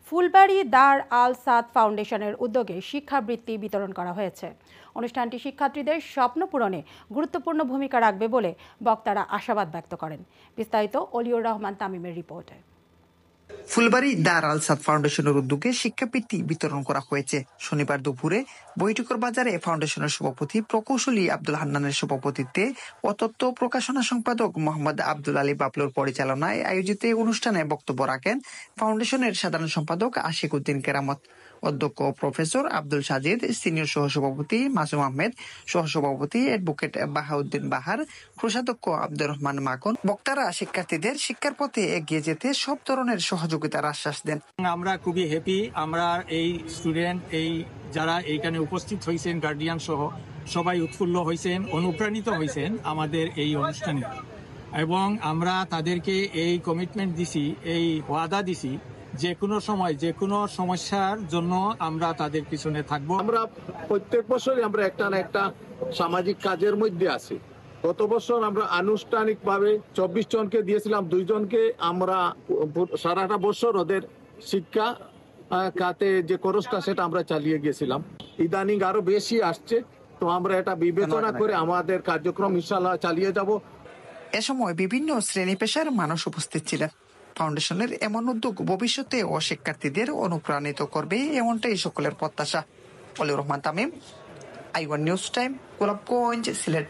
ফুলবাড়ী দার আল সাদ ফাউন্ডেশনের উদ্যোগে শিক্ষাবৃত্তি বিতরণ করা হয়েছে। অনুষ্ঠানটি শিক্ষার্থীদের স্বপ্ন পূরণে গুরুত্বপূর্ণ ভূমিকা রাখবে বলে বক্তারা আশাবাদ ব্যক্ত করেন। বিস্তারিত অলিউর রহমান তামিমের রিপোর্টে। ফুলবাড়ী দার আল সাদ ফাউন্ডেশনের উদ্যোগে শিক্ষাবৃত্তি বিতরণ করা হয়েছে। শনিবার দুপুরে বৈঠকর বাজারে ফাউন্ডেশনের সভাপতি প্রকৌশলী আব্দুল হান্নানের সভাপতিত্বে ও তথ্য প্রকাশনা সম্পাদক মোহাম্মদ আব্দুল আলী বাবলুর পরিচালনায় আয়োজিত অনুষ্ঠানে বক্তব্য রাখেন ফাউন্ডেশনের সাধারণ সম্পাদক আশিক উদ্দিন কেরামত, অধ্যক্ষ প্রফেসর আব্দুল সাজিদ, সিনিয়র সহসভাপতি মাসুম আহমেদ, সহসভাপতি অ্যাডভোকেট বাহাউদ্দিন বাহার, কোষাধ্যক্ষ আব্দুর রহমান মাখন। বক্তারা শিক্ষার্থীদের শিক্ষার পথে এগিয়ে যেতে সব ধরনের সহযোগিতার আশ্বাস দেন। আমরা খুবই হ্যাপি, আমরা এই স্টুডেন্ট যারা এইখানে উপস্থিত হয়েছেন, গার্ডিয়ান সহ সবাই উৎফুল্ল হয়েছেন, অনুপ্রাণিত হয়েছেন আমাদের এই অনুষ্ঠানে, এবং আমরা তাদেরকে এই কমিটমেন্ট দিছি, এই ওয়াদা দিছি যে কোনো সময় যে কোনো সমস্যার জন্য আমরা তাদের পিছনে থাকবো। আমরা প্রত্যেক বছরই আমরা একটা না একটা সামাজিক কাজের মধ্যে আছি। গত বছর আমরা আনুষ্ঠানিকভাবে 24 জনকে দিয়েছিলাম, 2 জনকে আমরা সারাটা বছর ওদের শিক্ষা খাতে যে খরচটা সেটা আমরা চালিয়ে গিয়েছিলাম। ইদানিং আরো বেশি আসছে, তো আমরা এটা বিবেচনা করে আমাদের কার্যক্রম ইনশাআল্লাহ চালিয়ে যাব। এ সময় বিভিন্ন শ্রেণী পেশার মানুষ উপস্থিত ছিলেন। ফাউন্ডেশনের এমন উদ্যোগ ভবিষ্যতে ও শিক্ষার্থীদের অনুপ্রাণিত করবে, এমনটাই সকলের প্রত্যাশা। অলিউর রহমান তামিম, আই1 নিউজ টাইম, গোলাপগঞ্জ, সিলেট।